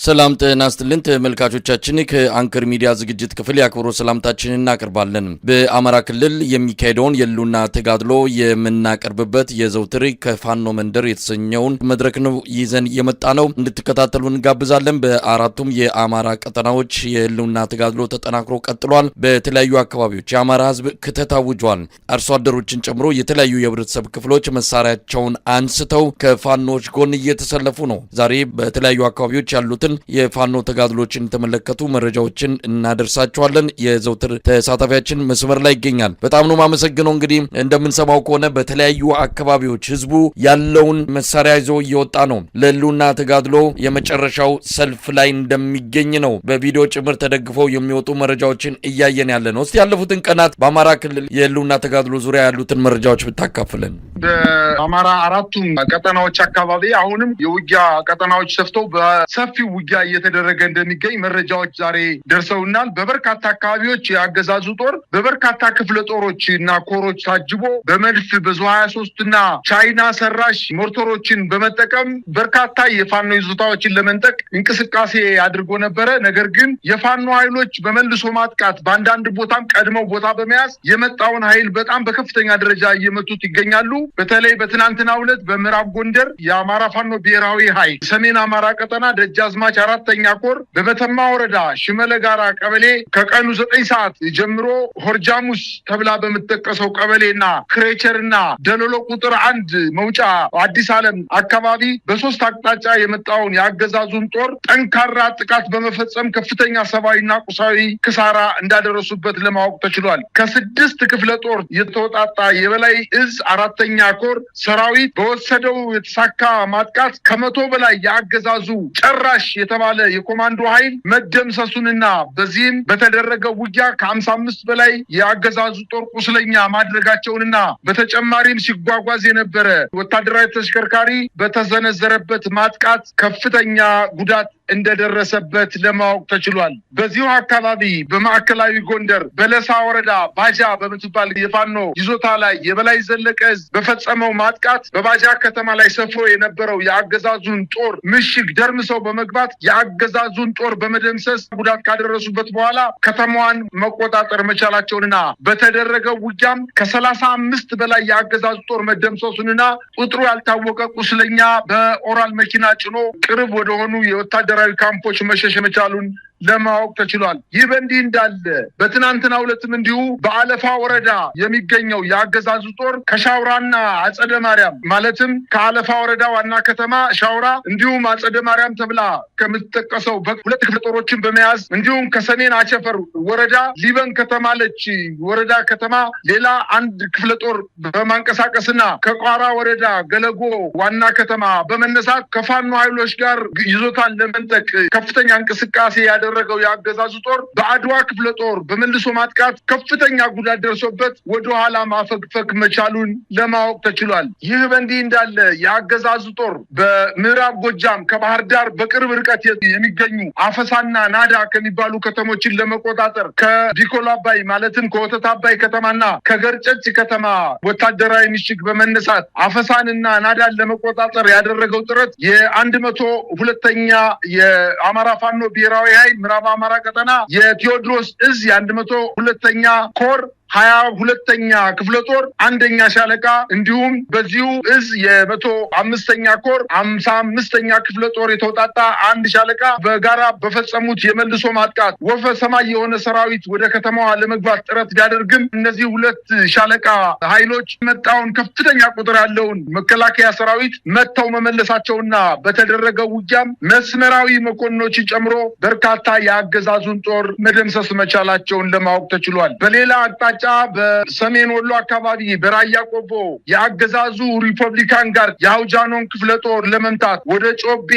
ሰላም ጤና ይስጥልን ተመልካቾቻችን ከአንከር ሚዲያ ዝግጅት ክፍል ያክብሮ ሰላምታችንን እናቀርባለን። በአማራ ክልል የሚካሄደውን የሉና ተጋድሎ የምናቀርብበት የዘውትር ከፋኖ መንደር የተሰኘውን መድረክ ነው ይዘን የመጣ ነው። እንድትከታተሉ እንጋብዛለን። በአራቱም የአማራ ቀጠናዎች የሉና ተጋድሎ ተጠናክሮ ቀጥሏል። በተለያዩ አካባቢዎች የአማራ ሕዝብ ክተት አውጇል። አርሶ አደሮችን ጨምሮ የተለያዩ የህብረተሰብ ክፍሎች መሳሪያቸውን አንስተው ከፋኖች ጎን እየተሰለፉ ነው። ዛሬ በተለያዩ አካባቢዎች ያሉት የፋኖ ተጋድሎችን ተመለከቱ መረጃዎችን እናደርሳቸዋለን። የዘውትር ተሳታፊያችን መስመር ላይ ይገኛል። በጣም ነው ማመሰግነው። እንግዲህ እንደምንሰማው ከሆነ በተለያዩ አካባቢዎች ህዝቡ ያለውን መሳሪያ ይዞ እየወጣ ነው። ለሉና ተጋድሎ የመጨረሻው ሰልፍ ላይ እንደሚገኝ ነው በቪዲዮ ጭምር ተደግፈው የሚወጡ መረጃዎችን እያየን ያለ ነው። እስቲ ያለፉትን ቀናት በአማራ ክልል የሉና ተጋድሎ ዙሪያ ያሉትን መረጃዎች ብታካፍለን። በአማራ አራቱም ቀጠናዎች አካባቢ አሁንም የውጊያ ቀጠናዎች ሰፍተው በሰፊው ውጊያ እየተደረገ እንደሚገኝ መረጃዎች ዛሬ ደርሰውናል። በበርካታ አካባቢዎች የአገዛዙ ጦር በበርካታ ክፍለ ጦሮች እና ኮሮች ታጅቦ በመድፍ በዙ 23 እና ቻይና ሰራሽ ሞርተሮችን በመጠቀም በርካታ የፋኖ ይዞታዎችን ለመንጠቅ እንቅስቃሴ አድርጎ ነበረ። ነገር ግን የፋኖ ኃይሎች በመልሶ ማጥቃት በአንዳንድ ቦታም ቀድመው ቦታ በመያዝ የመጣውን ኃይል በጣም በከፍተኛ ደረጃ እየመቱት ይገኛሉ። በተለይ በትናንትናው ዕለት በምዕራብ ጎንደር የአማራ ፋኖ ብሔራዊ ኃይል ሰሜን አማራ ቀጠና ደጃዝማች አራተኛ ኮር በመተማ ወረዳ ሽመለ ጋራ ቀበሌ ከቀኑ 9 ሰዓት ጀምሮ ሆርጃሙስ ተብላ በምትጠቀሰው ቀበሌና ክሬቸርና ደሎሎ ቁጥር 1 መውጫ አዲስ ዓለም አካባቢ በሶስት አቅጣጫ የመጣውን የአገዛዙን ጦር ጠንካራ ጥቃት በመፈጸም ከፍተኛ ሰብአዊና ቁሳዊ ክሳራ እንዳደረሱበት ለማወቅ ተችሏል። ከ6 ክፍለ ጦር የተወጣጣ የበላይ እዝ አራተኛ ኮር ሰራዊት በወሰደው የተሳካ ማጥቃት ከ100 በላይ የአገዛዙ ጨራሽ የተባለ የኮማንዶ ኃይል መደምሰሱንና በዚህም በተደረገው ውጊያ ከ55 በላይ የአገዛዙ ጦር ቁስለኛ ማድረጋቸውንና በተጨማሪም ሲጓጓዝ የነበረ ወታደራዊ ተሽከርካሪ በተዘነዘረበት ማጥቃት ከፍተኛ ጉዳት እንደደረሰበት ለማወቅ ተችሏል። በዚሁ አካባቢ በማዕከላዊ ጎንደር በለሳ ወረዳ ባጃ በምትባል የፋኖ ይዞታ ላይ የበላይ ዘለቀ እዝ በፈጸመው ማጥቃት በባጃ ከተማ ላይ ሰፍሮ የነበረው የአገዛዙን ጦር ምሽግ ደርምሰው በመግባት የአገዛዙን ጦር በመደምሰስ ጉዳት ካደረሱበት በኋላ ከተማዋን መቆጣጠር መቻላቸውንና በተደረገው ውጊያም ከ35 በላይ የአገዛዙ ጦር መደምሰሱንና ቁጥሩ ያልታወቀ ቁስለኛ በኦራል መኪና ጭኖ ቅርብ ወደሆኑ የወታደራዊ ካምፖች መሸሽ መቻሉን ለማወቅ ተችሏል። ይህ በእንዲህ እንዳለ በትናንትናው ዕለትም እንዲሁ በአለፋ ወረዳ የሚገኘው የአገዛዙ ጦር ከሻውራና አጸደ ማርያም ማለትም ከአለፋ ወረዳ ዋና ከተማ ሻውራ እንዲሁም አጸደ ማርያም ተብላ ከምትጠቀሰው በሁለት ክፍለ ጦሮችን በመያዝ እንዲሁም ከሰሜን አቸፈር ወረዳ ሊበን ከተማለች ወረዳ ከተማ ሌላ አንድ ክፍለ ጦር በማንቀሳቀስና ከቋራ ወረዳ ገለጎ ዋና ከተማ በመነሳት ከፋኖ ኃይሎች ጋር ይዞታን ለመንጠቅ ከፍተኛ እንቅስቃሴ ያደረገው የአገዛዙ ጦር በአድዋ ክፍለ ጦር በመልሶ ማጥቃት ከፍተኛ ጉዳት ደርሶበት ወደ ኋላ ማፈግፈግ መቻሉን ለማወቅ ተችሏል። ይህ በእንዲህ እንዳለ የአገዛዙ ጦር በምዕራብ ጎጃም ከባህር ዳር በቅርብ ርቀት የሚገኙ አፈሳና ናዳ ከሚባሉ ከተሞችን ለመቆጣጠር ከዲኮላ አባይ ማለትም ከወተት አባይ ከተማና ከገርጨጭ ከተማ ወታደራዊ ምሽግ በመነሳት አፈሳንና ናዳን ለመቆጣጠር ያደረገው ጥረት የ102ኛ የአማራ ፋኖ ብሔራዊ ኃይል ምዕራብ አማራ ቀጠና የቴዎድሮስ እዝ የ102ኛ ኮር 22ኛ ክፍለ ጦር 1ኛ ሻለቃ እንዲሁም በዚሁ እዝ የ105ኛ ኮር 55ኛ ክፍለ ጦር የተውጣጣ አንድ ሻለቃ በጋራ በፈጸሙት የመልሶ ማጥቃት ወፈ ሰማይ የሆነ ሰራዊት ወደ ከተማዋ ለመግባት ጥረት ቢያደርግም እነዚህ ሁለት ሻለቃ ኃይሎች መጣውን ከፍተኛ ቁጥር ያለውን መከላከያ ሰራዊት መተው መመለሳቸውና በተደረገው ውጊያም መስመራዊ መኮንኖችን ጨምሮ በርካታ የአገዛዙን ጦር መደምሰስ መቻላቸውን ለማወቅ ተችሏል። በሌላ አቅጣጫ በሰሜን ወሎ አካባቢ በራያ ቆቦ የአገዛዙ ሪፐብሊካን ጋርድ የአውጃኖን ክፍለ ጦር ለመምታት ወደ ጮቤ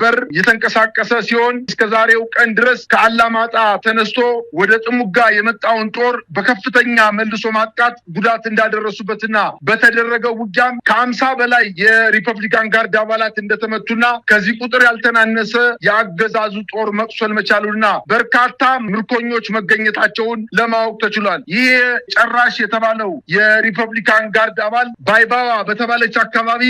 በር የተንቀሳቀሰ ሲሆን እስከዛሬው ቀን ድረስ ከአላማጣ ተነስቶ ወደ ጥሙጋ የመጣውን ጦር በከፍተኛ መልሶ ማጥቃት ጉዳት እንዳደረሱበትና በተደረገው ውጊያም ከ50 በላይ የሪፐብሊካን ጋርድ አባላት እንደተመቱና ከዚህ ቁጥር ያልተናነሰ የአገዛዙ ጦር መቁሰል መቻሉና በርካታ ምርኮኞች መገኘታቸውን ለማወቅ ተችሏል። ይህ ጨራሽ የተባለው የሪፐብሊካን ጋርድ አባል ባይባዋ በተባለች አካባቢ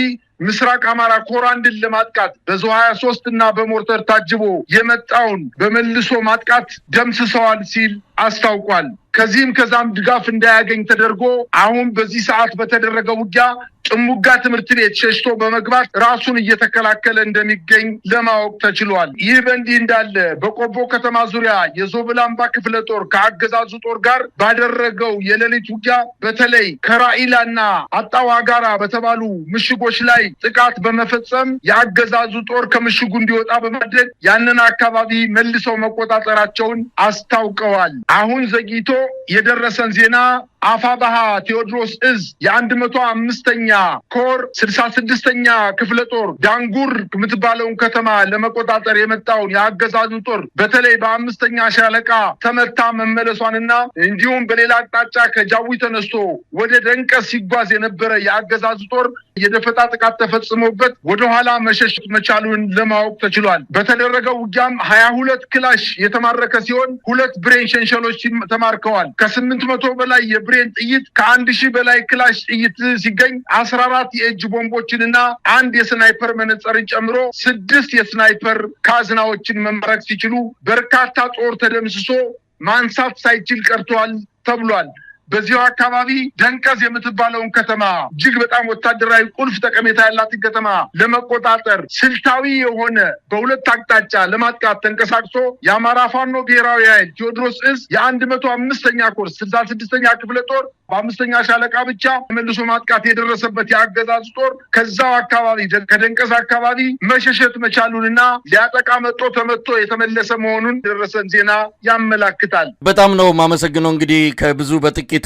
ምስራቅ አማራ ኮር አንድን ለማጥቃት በዙ 23 እና በሞርተር ታጅቦ የመጣውን በመልሶ ማጥቃት ደምስሰዋል ሲል አስታውቋል። ከዚህም ከዛም ድጋፍ እንዳያገኝ ተደርጎ አሁን በዚህ ሰዓት በተደረገው ውጊያ ጥሙጋ ትምህርት ቤት ሸሽቶ በመግባት ራሱን እየተከላከለ እንደሚገኝ ለማወቅ ተችሏል። ይህ በእንዲህ እንዳለ በቆቦ ከተማ ዙሪያ የዞብላምባ ክፍለ ጦር ከአገዛዙ ጦር ጋር ባደረገው የሌሊት ውጊያ በተለይ ከራኢላና አጣዋ ጋራ በተባሉ ምሽጎች ላይ ጥቃት በመፈጸም የአገዛዙ ጦር ከምሽጉ እንዲወጣ በማድረግ ያንን አካባቢ መልሰው መቆጣጠራቸውን አስታውቀዋል። አሁን ዘግይቶ የደረሰን ዜና አፋባሃ ቴዎድሮስ እዝ የ105ኛ ኮር 66ኛ ክፍለ ጦር ዳንጉር የምትባለውን ከተማ ለመቆጣጠር የመጣውን የአገዛዙ ጦር በተለይ በ5ኛ ሻለቃ ተመታ መመለሷንና እንዲሁም በሌላ አቅጣጫ ከጃዊ ተነስቶ ወደ ደንቀስ ሲጓዝ የነበረ የአገዛዙ ጦር የደፈጣ ጥቃት ተፈጽሞበት ወደ ኋላ መሸሽ መቻሉን ለማወቅ ተችሏል። በተደረገው ውጊያም 22 ክላሽ የተማረከ ሲሆን 2 ብሬን ሸንሸሎች ተማርከዋል። ከ800 በላይ የብሬን ጥይት ከ1000 በላይ ክላሽ ጥይት ሲገኝ 14 የእጅ ቦምቦችንና 1 የስናይፐር መነጽርን ጨምሮ 6 የስናይፐር ካዝናዎችን መማረክ ሲችሉ በርካታ ጦር ተደምስሶ ማንሳት ሳይችል ቀርቷል ተብሏል። በዚሁ አካባቢ ደንቀዝ የምትባለውን ከተማ እጅግ በጣም ወታደራዊ ቁልፍ ጠቀሜታ ያላትን ከተማ ለመቆጣጠር ስልታዊ የሆነ በሁለት አቅጣጫ ለማጥቃት ተንቀሳቅሶ የአማራ ፋኖ ብሔራዊ ኃይል ቴዎድሮስ እዝ የ105ኛ ኮር 66ኛ ክፍለ ጦር በ5ኛ ሻለቃ ብቻ መልሶ ማጥቃት የደረሰበት የአገዛዙ ጦር ከዛው አካባቢ ከደንቀዝ አካባቢ መሸሸት መቻሉንና ሊያጠቃ መጥቶ ተመቶ የተመለሰ መሆኑን ደረሰን ዜና ያመላክታል። በጣም ነው ማመሰግነው። እንግዲህ ከብዙ በጥቂቱ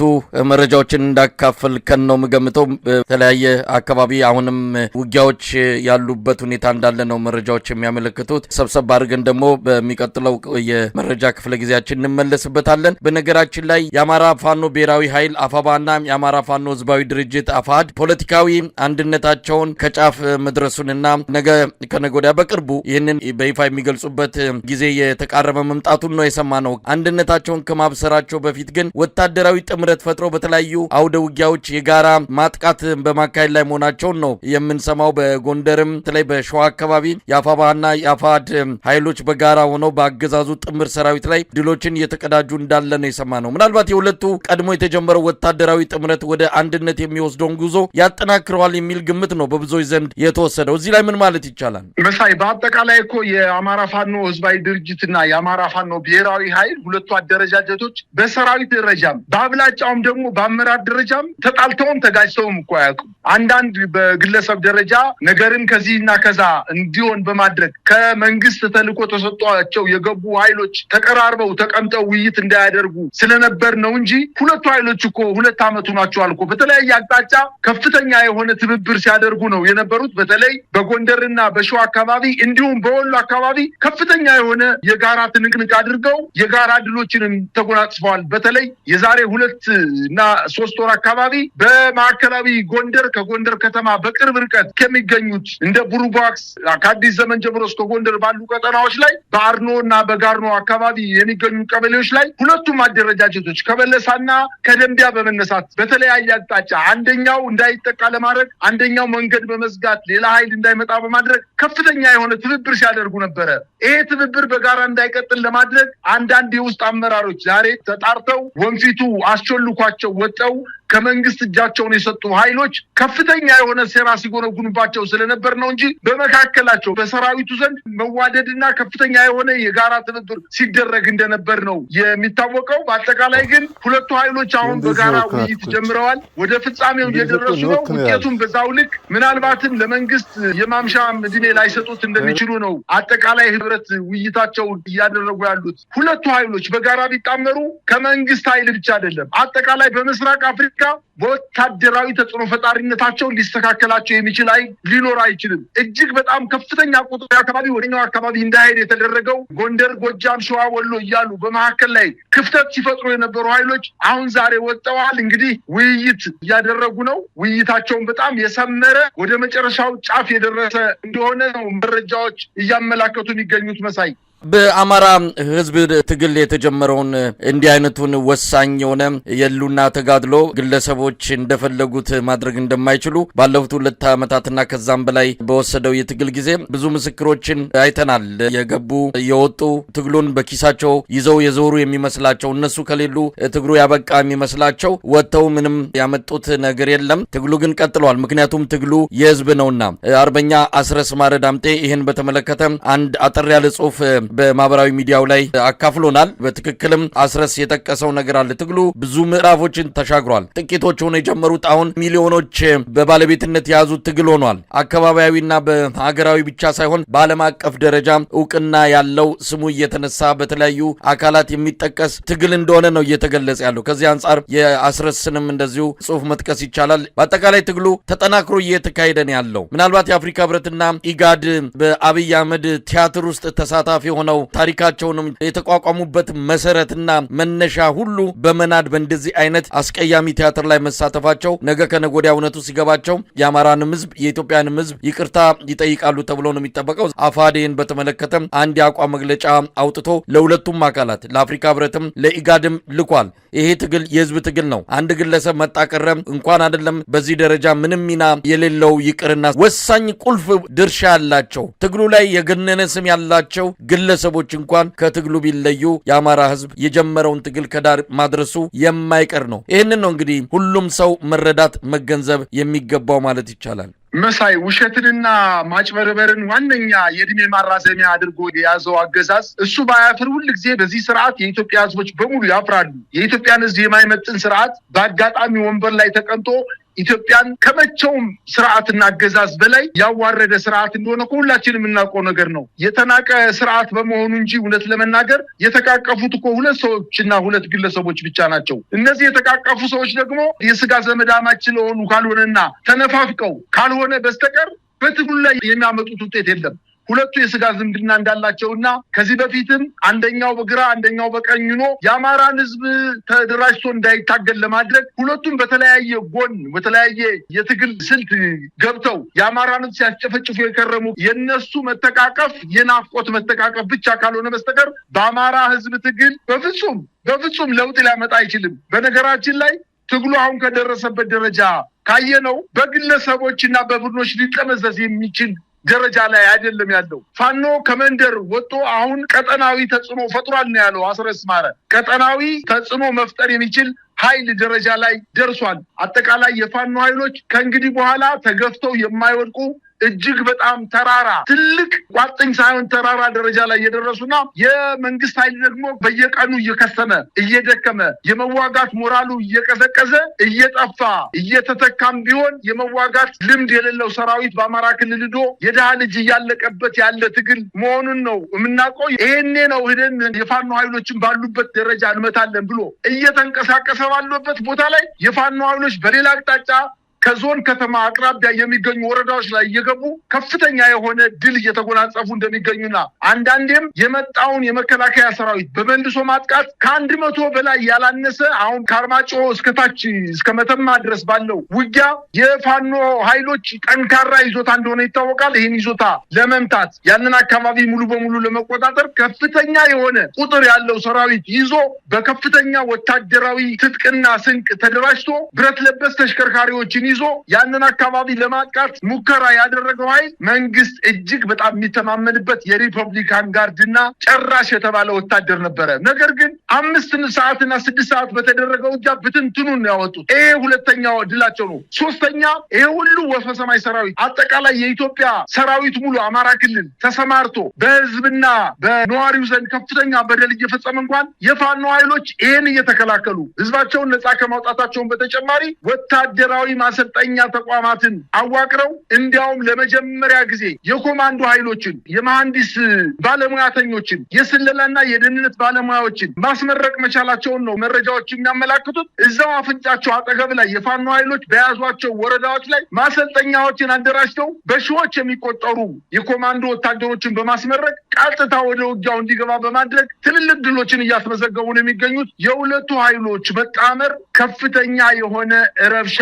መረጃዎችን እንዳካፈል ከነው ምገምተው በተለያየ አካባቢ አሁንም ውጊያዎች ያሉበት ሁኔታ እንዳለ ነው መረጃዎች የሚያመለክቱት። ሰብሰብ አድርገን ደግሞ በሚቀጥለው የመረጃ ክፍለ ጊዜያችን እንመለስበታለን። በነገራችን ላይ የአማራ ፋኖ ብሔራዊ ኃይል አፋባና የአማራ ፋኖ ህዝባዊ ድርጅት አፋድ ፖለቲካዊ አንድነታቸውን ከጫፍ መድረሱንና ነገ ከነገ ወዲያ በቅርቡ ይህንን በይፋ የሚገልጹበት ጊዜ የተቃረበ መምጣቱን ነው የሰማነው። አንድነታቸውን ከማብሰራቸው በፊት ግን ወታደራዊ ጥምረት ፈጥሮ በተለያዩ አውደ ውጊያዎች የጋራ ማጥቃት በማካሄድ ላይ መሆናቸውን ነው የምንሰማው። በጎንደርም በተለይ በሸዋ አካባቢ የአፋባና የአፋድ ኃይሎች በጋራ ሆነው በአገዛዙ ጥምር ሰራዊት ላይ ድሎችን እየተቀዳጁ እንዳለ ነው የሰማነው። ምናልባት የሁለቱ ቀድሞ የተጀመረው ወታደራዊ ጥምረት ወደ አንድነት የሚወስደውን ጉዞ ያጠናክረዋል የሚል ግምት ነው በብዙዎች ዘንድ የተወሰደው። እዚህ ላይ ምን ማለት ይቻላል? መሳይ በአጠቃላይ እኮ የአማራ ፋኖ ህዝባዊ ድርጅትና የአማራ ፋኖ ብሔራዊ ኃይል ሁለቱ አደረጃጀቶች በሰራዊት ደረጃም በአብላጫውም ደግሞ በአመራር ደረጃም ተጣልተውም ተጋጭተውም እኮ አያውቁም። አንዳንድ በግለሰብ ደረጃ ነገርን ከዚህና ከዛ እንዲሆን በማድረግ ከመንግስት ተልዕኮ ተሰጥቷቸው የገቡ ኃይሎች ተቀራርበው ተቀምጠው ውይይት እንዳያደርጉ ስለነበር ነው እንጂ ሁለቱ ኃይሎች እኮ 2 ዓመት ሆኗቸዋል እኮ በተለያየ አቅጣጫ ከፍተኛ የሆነ ትብብር ሲያደርጉ ነው የነበሩት። በተለይ በጎንደርና በሸዋ አካባቢ እንዲሁም በወሎ አካባቢ ከፍተኛ የሆነ የጋራ ትንቅንቅ አድርገው የጋራ ድሎችንም ተጎናጽፈዋል። በተለይ የዛሬ 2 እና 3 ወር አካባቢ በማዕከላዊ ጎንደር ከጎንደር ከተማ በቅርብ ርቀት ከሚገኙት እንደ ቡሩባክስ ከአዲስ ዘመን ጀምሮ እስከ ጎንደር ባሉ ቀጠናዎች ላይ በአርኖ እና በጋርኖ አካባቢ የሚገኙ ቀበሌዎች ላይ ሁለቱም አደረጃጀቶች ከበለሳና ከደንቢያ በመነሳት በተለያየ አቅጣጫ አንደኛው እንዳይጠቃ ለማድረግ አንደኛው መንገድ በመዝጋት ሌላ ኃይል እንዳይመጣ በማድረግ ከፍተኛ የሆነ ትብብር ሲያደርጉ ነበረ። ይሄ ትብብር በጋራ እንዳይቀጥል ለማድረግ አንዳንድ የውስጥ አመራሮች ዛሬ ተጣርተው ወንፊቱ አስቸልኳቸው ወጠው ከመንግስት እጃቸውን የሰጡ ኃይሎች ከፍተኛ የሆነ ሴራ ሲጎነጉኑባቸው ስለነበር ነው እንጂ በመካከላቸው በሰራዊቱ ዘንድ መዋደድና ከፍተኛ የሆነ የጋራ ትብብር ሲደረግ እንደነበር ነው የሚታወቀው። በአጠቃላይ ግን ሁለቱ ኃይሎች አሁን በጋራ ውይይት ጀምረዋል። ወደ ፍጻሜው እየደረሱ ነው። ውጤቱም በዛው ልክ ምናልባትም ለመንግስት የማምሻ ዕድሜ ላይሰጡት እንደሚችሉ ነው አጠቃላይ ህብረት ውይይታቸው እያደረጉ ያሉት። ሁለቱ ኃይሎች በጋራ ቢጣመሩ ከመንግስት ኃይል ብቻ አይደለም አጠቃላይ በምስራቅ አፍሪካ በወታደራዊ ተጽዕኖ ፈጣሪነታቸው ሊስተካከላቸው የሚችል ሊኖር አይችልም። እጅግ በጣም ከፍተኛ ቁጥር አካባቢ ወደኛው አካባቢ እንዳይሄድ የተደረገው ጎንደር፣ ጎጃም፣ ሸዋ፣ ወሎ እያሉ በመካከል ላይ ክፍተት ሲፈጥሩ የነበሩ ኃይሎች አሁን ዛሬ ወጥተዋል። እንግዲህ ውይይት እያደረጉ ነው። ውይይታቸውን በጣም የሰመረ ወደ መጨረሻው ጫፍ የደረሰ እንደሆነ ነው መረጃዎች እያመላከቱ የሚገኙት። መሳይ በአማራ ህዝብ ትግል የተጀመረውን እንዲህ አይነቱን ወሳኝ የሆነ የሉና ተጋድሎ ግለሰቦች እንደፈለጉት ማድረግ እንደማይችሉ ባለፉት 2 ዓመታትና ከዛም በላይ በወሰደው የትግል ጊዜ ብዙ ምስክሮችን አይተናል። የገቡ የወጡ ትግሉን በኪሳቸው ይዘው የዞሩ የሚመስላቸው እነሱ ከሌሉ ትግሉ ያበቃ የሚመስላቸው ወጥተው ምንም ያመጡት ነገር የለም። ትግሉ ግን ቀጥሏል። ምክንያቱም ትግሉ የህዝብ ነውና። አርበኛ አስረስ ማረ ዳምጤ ይህን በተመለከተ አንድ አጠር ያለ ጽሁፍ በማህበራዊ ሚዲያው ላይ አካፍሎናል። በትክክልም አስረስ የጠቀሰው ነገር አለ። ትግሉ ብዙ ምዕራፎችን ተሻግሯል። ጥቂቶች ሆነው የጀመሩት አሁን ሚሊዮኖች በባለቤትነት የያዙት ትግል ሆኗል። አካባቢያዊና በሀገራዊ ብቻ ሳይሆን በዓለም አቀፍ ደረጃ እውቅና ያለው ስሙ እየተነሳ በተለያዩ አካላት የሚጠቀስ ትግል እንደሆነ ነው እየተገለጸ ያለው። ከዚህ አንጻር የአስረስንም እንደዚሁ ጽሁፍ መጥቀስ ይቻላል። በአጠቃላይ ትግሉ ተጠናክሮ እየተካሄደ ነው ያለው። ምናልባት የአፍሪካ ህብረትና ኢጋድ በአብይ አህመድ ቲያትር ውስጥ ተሳታፊ ሆነው ታሪካቸውንም የተቋቋሙበት መሰረትና መነሻ ሁሉ በመናድ በእንደዚህ አይነት አስቀያሚ ቲያትር ላይ መሳተፋቸው ነገ ከነገ ወዲያ እውነቱ ሲገባቸው የአማራንም ህዝብ የኢትዮጵያንም ህዝብ ይቅርታ ይጠይቃሉ ተብሎ ነው የሚጠበቀው። አፋዴን በተመለከተ አንድ የአቋም መግለጫ አውጥቶ ለሁለቱም አካላት ለአፍሪካ ህብረትም ለኢጋድም ልኳል። ይሄ ትግል የህዝብ ትግል ነው። አንድ ግለሰብ መጣቀረ እንኳን አይደለም በዚህ ደረጃ ምንም ሚና የሌለው ይቅርና ወሳኝ ቁልፍ ድርሻ ያላቸው ትግሉ ላይ የገነነ ስም ያላቸው ግለሰቦች እንኳን ከትግሉ ቢለዩ የአማራ ህዝብ የጀመረውን ትግል ከዳር ማድረሱ የማይቀር ነው። ይህንን ነው እንግዲህ ሁሉም ሰው መረዳት መገንዘብ የሚገባው ማለት ይቻላል። መሳይ ውሸትንና ማጭበርበርን ዋነኛ የእድሜ ማራዘሚያ አድርጎ የያዘው አገዛዝ እሱ ባያፍር ሁል ጊዜ በዚህ ስርዓት የኢትዮጵያ ህዝቦች በሙሉ ያፍራሉ። የኢትዮጵያን ህዝብ የማይመጥን ስርዓት በአጋጣሚ ወንበር ላይ ተቀምጦ ኢትዮጵያን ከመቼውም ስርዓትና አገዛዝ በላይ ያዋረደ ስርዓት እንደሆነ ሁላችንም የምናውቀው ነገር ነው። የተናቀ ስርዓት በመሆኑ እንጂ እውነት ለመናገር የተቃቀፉት እኮ 2 ሰዎችና 2 ግለሰቦች ብቻ ናቸው። እነዚህ የተቃቀፉ ሰዎች ደግሞ የስጋ ዘመዳማች ስለሆኑ ካልሆነና ተነፋፍቀው ካልሆነ በስተቀር በትግሉ ላይ የሚያመጡት ውጤት የለም። ሁለቱ የስጋ ዝምድና እንዳላቸውና ከዚህ በፊትም አንደኛው በግራ አንደኛው በቀኝ ሆኖ የአማራን ህዝብ ተደራጅቶ እንዳይታገል ለማድረግ ሁለቱም በተለያየ ጎን በተለያየ የትግል ስልት ገብተው የአማራን ህዝብ ሲያስጨፈጭፉ የከረሙ የነሱ መተቃቀፍ የናፍቆት መተቃቀፍ ብቻ ካልሆነ በስተቀር በአማራ ህዝብ ትግል በፍጹም ለውጥ ሊያመጣ አይችልም። በነገራችን ላይ ትግሉ አሁን ከደረሰበት ደረጃ ካየነው በግለሰቦችና በቡድኖች ሊጠመዘዝ የሚችል ደረጃ ላይ አይደለም ያለው። ፋኖ ከመንደር ወጥቶ አሁን ቀጠናዊ ተጽዕኖ ፈጥሯል ነው ያለው አስረስ ማረ። ቀጠናዊ ተጽዕኖ መፍጠር የሚችል ኃይል ደረጃ ላይ ደርሷል። አጠቃላይ የፋኖ ኃይሎች ከእንግዲህ በኋላ ተገፍተው የማይወድቁ እጅግ በጣም ተራራ ትልቅ ቋጥኝ ሳይሆን ተራራ ደረጃ ላይ የደረሱና የመንግስት ኃይል ደግሞ በየቀኑ እየከሰመ እየደከመ የመዋጋት ሞራሉ እየቀዘቀዘ እየጠፋ እየተተካም ቢሆን የመዋጋት ልምድ የሌለው ሰራዊት በአማራ ክልል ሄዶ የድሃ ልጅ እያለቀበት ያለ ትግል መሆኑን ነው የምናውቀው። ይሄኔ ነው ሄደን የፋኖ ኃይሎችን ባሉበት ደረጃ እንመታለን ብሎ እየተንቀሳቀሰ ባሉበት ቦታ ላይ የፋኖ ኃይሎች በሌላ አቅጣጫ ከዞን ከተማ አቅራቢያ የሚገኙ ወረዳዎች ላይ እየገቡ ከፍተኛ የሆነ ድል እየተጎናጸፉ እንደሚገኙና አንዳንዴም የመጣውን የመከላከያ ሰራዊት በመልሶ ማጥቃት ከ100 በላይ ያላነሰ አሁን ከአርማጭሆ እስከታች እስከ መተማ ድረስ ባለው ውጊያ የፋኖ ኃይሎች ጠንካራ ይዞታ እንደሆነ ይታወቃል። ይህን ይዞታ ለመምታት ያንን አካባቢ ሙሉ በሙሉ ለመቆጣጠር ከፍተኛ የሆነ ቁጥር ያለው ሰራዊት ይዞ በከፍተኛ ወታደራዊ ትጥቅና ስንቅ ተደራጅቶ ብረት ለበስ ተሽከርካሪዎችን ይዞ ያንን አካባቢ ለማጥቃት ሙከራ ያደረገው ኃይል መንግስት እጅግ በጣም የሚተማመንበት የሪፐብሊካን ጋርድና ጨራሽ የተባለ ወታደር ነበረ። ነገር ግን 5 ሰዓትና 6 ሰዓት በተደረገው ውጊያ ብትንትኑን ያወጡት። ይሄ ሁለተኛው ድላቸው ነው። ሶስተኛ ይሄ ሁሉ ወፈ ሰማይ ሰራዊት አጠቃላይ የኢትዮጵያ ሰራዊት ሙሉ አማራ ክልል ተሰማርቶ በህዝብና በነዋሪው ዘንድ ከፍተኛ በደል እየፈጸመ እንኳን የፋኖ ኃይሎች ይሄን እየተከላከሉ ህዝባቸውን ነፃ ከማውጣታቸውን በተጨማሪ ወታደራዊ ማሰልጠኛ ተቋማትን አዋቅረው እንዲያውም ለመጀመሪያ ጊዜ የኮማንዶ ኃይሎችን የመሐንዲስ ባለሙያተኞችን የስለላና የደህንነት ባለሙያዎችን ማስመረቅ መቻላቸውን ነው መረጃዎች የሚያመላክቱት። እዛው አፍንጫቸው አጠገብ ላይ የፋኖ ኃይሎች በያዟቸው ወረዳዎች ላይ ማሰልጠኛዎችን አደራጅተው በሺዎች የሚቆጠሩ የኮማንዶ ወታደሮችን በማስመረቅ ቀጥታ ወደ ውጊያው እንዲገባ በማድረግ ትልልቅ ድሎችን እያስመዘገቡ ነው የሚገኙት። የሁለቱ ኃይሎች መጣመር ከፍተኛ የሆነ ረብሻ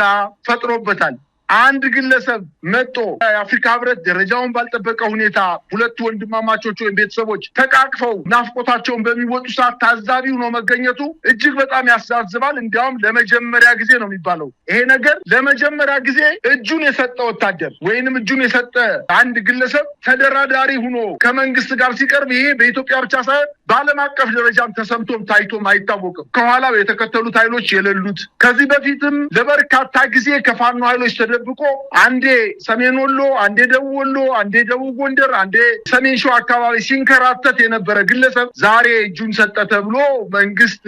ፈጥሮበታል። አንድ ግለሰብ መጥቶ የአፍሪካ ህብረት ደረጃውን ባልጠበቀ ሁኔታ ሁለቱ ወንድማማቾች ወይም ቤተሰቦች ተቃቅፈው ናፍቆታቸውን በሚወጡ ሰዓት ታዛቢው ነው መገኘቱ እጅግ በጣም ያሳዝባል። እንዲያውም ለመጀመሪያ ጊዜ ነው የሚባለው ይሄ ነገር። ለመጀመሪያ ጊዜ እጁን የሰጠ ወታደር ወይንም እጁን የሰጠ አንድ ግለሰብ ተደራዳሪ ሆኖ ከመንግስት ጋር ሲቀርብ ይሄ በኢትዮጵያ ብቻ ሳይሆን በዓለም አቀፍ ደረጃም ተሰምቶም ታይቶም አይታወቅም። ከኋላው የተከተሉት ኃይሎች የሌሉት ከዚህ በፊትም ለበርካታ ጊዜ ከፋኖ ኃይሎች ተደብቆ አንዴ ሰሜን ወሎ፣ አንዴ ደቡብ ወሎ፣ አንዴ ደቡብ ጎንደር፣ አንዴ ሰሜን ሸዋ አካባቢ ሲንከራተት የነበረ ግለሰብ ዛሬ እጁን ሰጠ ተብሎ መንግስት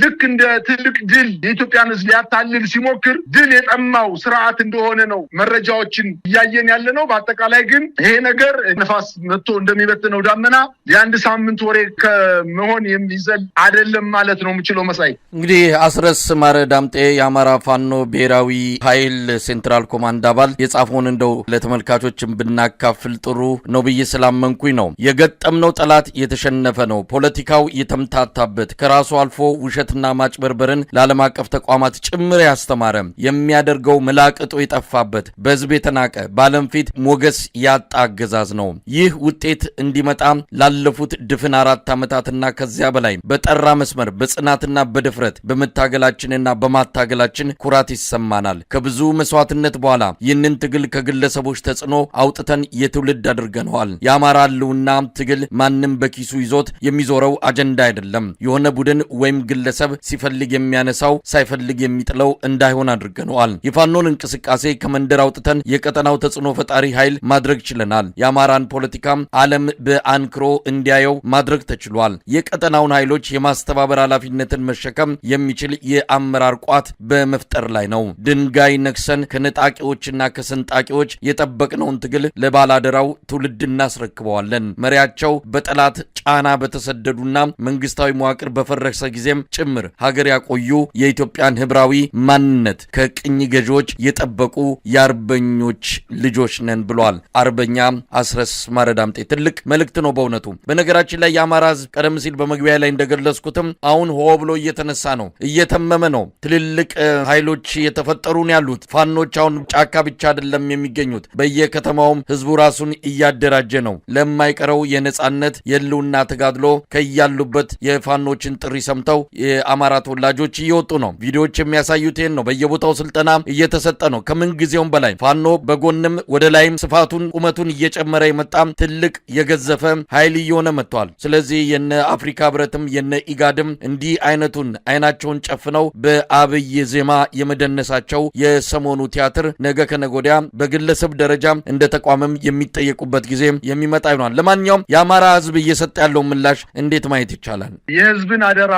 ልክ እንደ ትልቅ ድል የኢትዮጵያን ሕዝብ ሊያታልል ሲሞክር ድል የጠማው ስርዓት እንደሆነ ነው መረጃዎችን እያየን ያለ ነው። በአጠቃላይ ግን ይሄ ነገር ነፋስ መጥቶ እንደሚበትነው ዳመና የአንድ ሳምንት ወሬ ከመሆን የሚዘል አይደለም ማለት ነው የምችለው። መሳይ እንግዲህ አስረስ ማረ ዳምጤ የአማራ ፋኖ ብሔራዊ ኃይል ሴንትራል ኮማንድ አባል የጻፈውን እንደው ለተመልካቾችን ብናካፍል ጥሩ ነው ብዬ ስላመንኩኝ ነው። የገጠምነው ጠላት የተሸነፈ ነው። ፖለቲካው የተምታታበት ከራሱ አልፎ ውሸትና ማጭበርበርን ለዓለም አቀፍ ተቋማት ጭምር ያስተማረ የሚያደርገው መላቅጦ የጠፋበት በህዝብ የተናቀ በዓለም ፊት ሞገስ ያጣ አገዛዝ ነው። ይህ ውጤት እንዲመጣ ላለፉት ድፍን 4 ዓመታትና ከዚያ በላይ በጠራ መስመር በጽናትና በድፍረት በመታገላችንና በማታገላችን ኩራት ይሰማናል። ከብዙ መስዋዕትነት በኋላ ይህንን ትግል ከግለሰቦች ተጽዕኖ አውጥተን የትውልድ አድርገነዋል። የአማራ ህልውና ትግል ማንም በኪሱ ይዞት የሚዞረው አጀንዳ አይደለም። የሆነ ቡድን ወይም ግለሰብ ሲፈልግ የሚያነሳው ሳይፈልግ የሚጥለው እንዳይሆን አድርገነዋል። የፋኖን እንቅስቃሴ ከመንደር አውጥተን የቀጠናው ተጽዕኖ ፈጣሪ ኃይል ማድረግ ችለናል። የአማራን ፖለቲካም ዓለም በአንክሮ እንዲያየው ማድረግ ተችሏል። የቀጠናውን ኃይሎች የማስተባበር ኃላፊነትን መሸከም የሚችል የአመራር ቋት በመፍጠር ላይ ነው። ድንጋይ ነክሰን ከነጣቂዎችና ከሰንጣቂዎች የጠበቅነውን ትግል ለባላደራው ትውልድ እናስረክበዋለን። መሪያቸው በጠላት ጫና በተሰደዱና መንግስታዊ መዋቅር በፈረሰ ጊዜም ጭምር ሀገር ያቆዩ የኢትዮጵያን ህብራዊ ማንነት ከቅኝ ገዢዎች የጠበቁ የአርበኞች ልጆች ነን ብሏል አርበኛ አስረስ ማረ ዳምጤ። ትልቅ መልእክት ነው በእውነቱ። በነገራችን ላይ የአማራ ህዝብ ቀደም ሲል በመግቢያ ላይ እንደገለጽኩትም አሁን ሆ ብሎ እየተነሳ ነው፣ እየተመመ ነው። ትልልቅ ኃይሎች እየተፈጠሩ ነው ያሉት። ፋኖች አሁን ጫካ ብቻ አይደለም የሚገኙት፣ በየከተማውም ህዝቡ ራሱን እያደራጀ ነው። ለማይቀረው የነጻነት የህልውና ተጋድሎ ከያሉበት የፋኖችን ጥሪ ሰምተው የአማራ ተወላጆች እየወጡ ነው። ቪዲዮዎች የሚያሳዩት ይህን ነው። በየቦታው ስልጠና እየተሰጠ ነው። ከምን ጊዜውም በላይ ፋኖ በጎንም ወደ ላይም ስፋቱን ቁመቱን እየጨመረ የመጣም ትልቅ የገዘፈ ኃይል እየሆነ መጥቷል። ስለዚህ የነ አፍሪካ ህብረትም የነ ኢጋድም እንዲህ አይነቱን አይናቸውን ጨፍነው በአብይ ዜማ የመደነሳቸው የሰሞኑ ቲያትር ነገ ከነጎዲያ በግለሰብ ደረጃ እንደ ተቋምም የሚጠየቁበት ጊዜ የሚመጣ ይሆናል። ለማንኛውም የአማራ ህዝብ እየሰጠ ያለው ምላሽ እንዴት ማየት ይቻላል? የህዝብን አደራ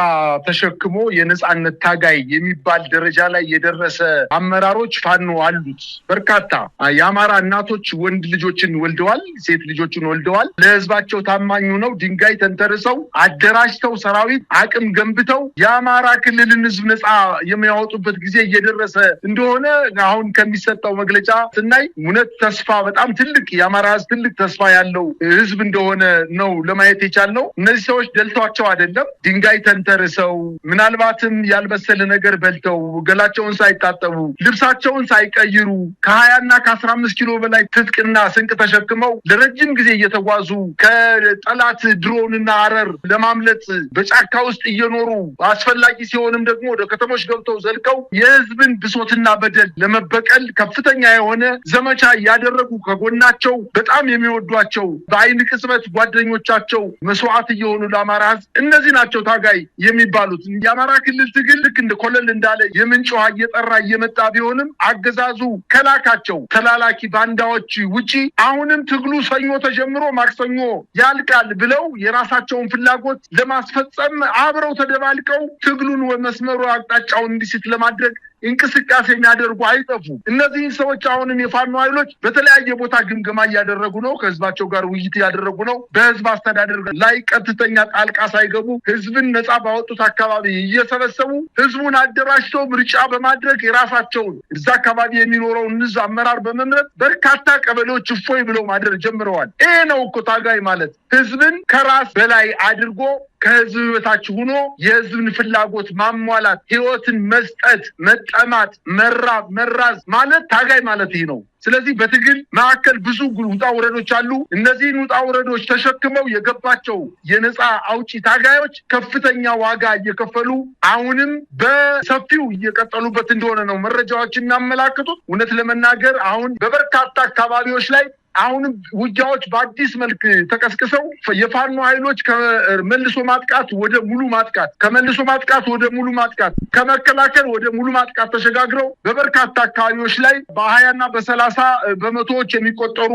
ተሸክሞ የነጻነት ታጋይ የሚባል ደረጃ ላይ የደረሰ አመራሮች ፋኖ አሉት። በርካታ የአማራ እናቶች ወንድ ልጆችን ወልደዋል፣ ሴት ልጆችን ወልደዋል። ለህዝባቸው ታማኙ ነው ድንጋይ ተንተርሰው አደራጅተው ሰራዊት አቅም ገንብተው የአማራ ክልልን ህዝብ ነጻ የሚያወጡበት ጊዜ እየደረሰ እንደሆነ አሁን ከሚሰጠው መግለጫ ስናይ እውነት ተስፋ በጣም ትልቅ የአማራ ህዝብ ትልቅ ተስፋ ያለው ህዝብ እንደሆነ ነው ለማየት የቻልነው። እነዚህ ሰዎች ደልቷቸው አይደለም ድንጋይ ተንተርሰው ምናልባትም ያልበሰለ ነገር በልተው ገላቸውን ሳይታጠቡ ልብሳቸውን ሳይቀይሩ ከ20 እና ከ15 ኪሎ በላይ ትጥቅና ስንቅ ተሸክመው ለረጅም ጊዜ እየተጓዙ ከጠላት ድሮንና አረር ለማምለጥ በጫካ ውስጥ እየኖሩ አስፈላጊ ሲሆንም ደግሞ ወደ ከተሞች ገብተው ዘልቀው የህዝብን ብሶትና በደል ለመበቀል ከፍተኛ የሆነ ዘመቻ ያደረጉ ከጎናቸው በጣም የሚወዷቸው በአይን ቅጽበት ጓደኞቻቸው መስዋዕት እየሆኑ ለአማራ ህዝብ እነዚህ ናቸው ታጋይ የሚባሉት። የአማራ ክልል ትግል ልክ እንደ ኮለል እንዳለ የምንጭ ውሃ እየጠራ እየመጣ ቢሆንም አገዛዙ ከላካቸው ተላላኪ ባንዳዎች ውጪ አሁንም ትግሉ ሰኞ ተጀምሮ ማክሰኞ ያልቃል ብለው የራሳቸውን ፍላጎት ለማስፈጸም አብረው ተደባልቀው ትግሉን መስመሩ አቅጣጫውን እንዲስት ለማድረግ እንቅስቃሴ የሚያደርጉ አይጠፉ። እነዚህ ሰዎች አሁንም የፋኖ ኃይሎች በተለያየ ቦታ ግምገማ ያደረጉ ነው፣ ከህዝባቸው ጋር ውይይት ያደረጉ ነው። በህዝብ አስተዳደር ላይ ቀጥተኛ ጣልቃ ሳይገቡ ህዝብን ነፃ ባወጡት አካባቢ እየሰበሰቡ ህዝቡን አደራጅተው ምርጫ በማድረግ የራሳቸውን እዛ አካባቢ የሚኖረውን ህዝብ አመራር በመምረጥ በርካታ ቀበሌዎች እፎይ ብለው ማድረግ ጀምረዋል። ይሄ ነው እኮ ታጋይ ማለት፣ ህዝብን ከራስ በላይ አድርጎ ከህዝብ በታች ሆኖ የህዝብን ፍላጎት ማሟላት፣ ህይወትን መስጠት፣ መጠማት፣ መራብ፣ መራዝ ማለት ታጋይ ማለት ይህ ነው። ስለዚህ በትግል መካከል ብዙ ውጣ ውረዶች አሉ። እነዚህን ውጣ ውረዶች ተሸክመው የገባቸው የነፃ አውጪ ታጋዮች ከፍተኛ ዋጋ እየከፈሉ አሁንም በሰፊው እየቀጠሉበት እንደሆነ ነው መረጃዎች የሚያመላክቱት። እውነት ለመናገር አሁን በበርካታ አካባቢዎች ላይ አሁንም ውጊያዎች በአዲስ መልክ ተቀስቅሰው የፋኖ ኃይሎች ከመልሶ ማጥቃት ወደ ሙሉ ማጥቃት፣ ከመልሶ ማጥቃት ወደ ሙሉ ማጥቃት፣ ከመከላከል ወደ ሙሉ ማጥቃት ተሸጋግረው በበርካታ አካባቢዎች ላይ በ20 እና በ30 በመቶዎች የሚቆጠሩ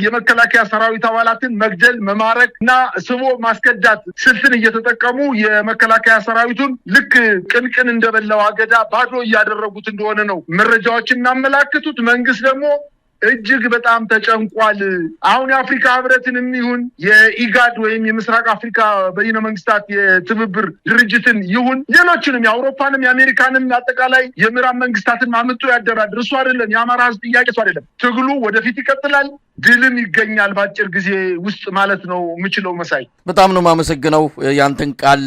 የመከላከያ ሰራዊት አባላትን መግደል፣ መማረክ እና ስቦ ማስከዳት ስልትን እየተጠቀሙ የመከላከያ ሰራዊቱን ልክ ቅንቅን እንደበላው አገዳ ባዶ እያደረጉት እንደሆነ ነው መረጃዎች የሚያመላክቱት። መንግስት ደግሞ እጅግ በጣም ተጨንቋል። አሁን የአፍሪካ ህብረትንም ይሁን የኢጋድ ወይም የምስራቅ አፍሪካ በይነ መንግስታት የትብብር ድርጅትን ይሁን ሌሎችንም የአውሮፓንም የአሜሪካንም አጠቃላይ የምዕራብ መንግስታትን አምጥቶ ያደራድር እሱ አይደለም። የአማራ ህዝብ ጥያቄ እሱ አይደለም። ትግሉ ወደፊት ይቀጥላል፣ ድልም ይገኛል በአጭር ጊዜ ውስጥ ማለት ነው የምችለው። መሳይ በጣም ነው የማመሰግነው። ያንተን ቃል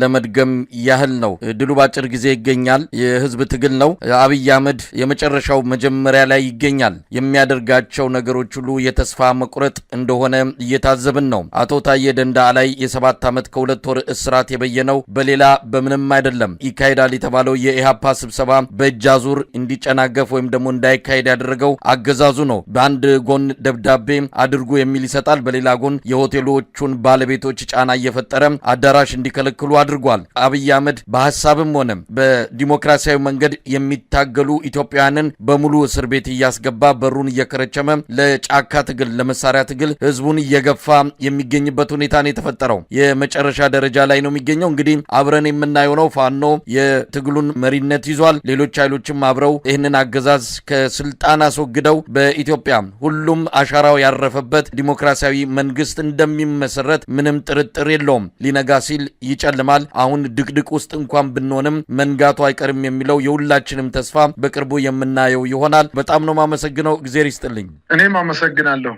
ለመድገም ያህል ነው። ድሉ በአጭር ጊዜ ይገኛል። የህዝብ ትግል ነው። አብይ አህመድ የመጨረሻው መጀመሪያ ላይ ይገኛል። የሚያደርጋቸው ነገሮች ሁሉ የተስፋ መቁረጥ እንደሆነ እየታዘብን ነው። አቶ ታዬ ደንደዓ ላይ የ7 ዓመት ከ2 ወር እስራት የበየነው በሌላ በምንም አይደለም። ይካሄዳል የተባለው የኢሃፓ ስብሰባ በእጅ አዙር እንዲጨናገፍ ወይም ደግሞ እንዳይካሄድ ያደረገው አገዛዙ ነው። በአንድ ጎን ደብዳቤ አድርጎ የሚል ይሰጣል፣ በሌላ ጎን የሆቴሎቹን ባለቤቶች ጫና እየፈጠረ አዳራሽ እንዲከለክሉ አድርጓል። አብይ አህመድ በሐሳብም ሆነ በዲሞክራሲያዊ መንገድ የሚታገሉ ኢትዮጵያውያንን በሙሉ እስር ቤት እያስገባ በሩን እየከረቸመ ለጫካ ትግል ለመሳሪያ ትግል ህዝቡን እየገፋ የሚገኝበት ሁኔታ ነው የተፈጠረው። የመጨረሻ ደረጃ ላይ ነው የሚገኘው። እንግዲህ አብረን የምናየው ነው። ፋኖ የትግሉን መሪነት ይዟል። ሌሎች ኃይሎችም አብረው ይህንን አገዛዝ ከስልጣን አስወግደው በኢትዮጵያ ሁሉም አሻራው ያረፈበት ዲሞክራሲያዊ መንግስት እንደሚመሰረት ምንም ጥርጥር የለውም። ሊነጋ ሲል ይጨልማል። አሁን ድቅድቅ ውስጥ እንኳን ብንሆንም መንጋቱ አይቀርም የሚለው የሁላችንም ተስፋ በቅርቡ የምናየው ይሆናል። በጣም ነው ማመሰግነው። እግዚአብሔር ይስጥልኝ። እኔም አመሰግናለሁ።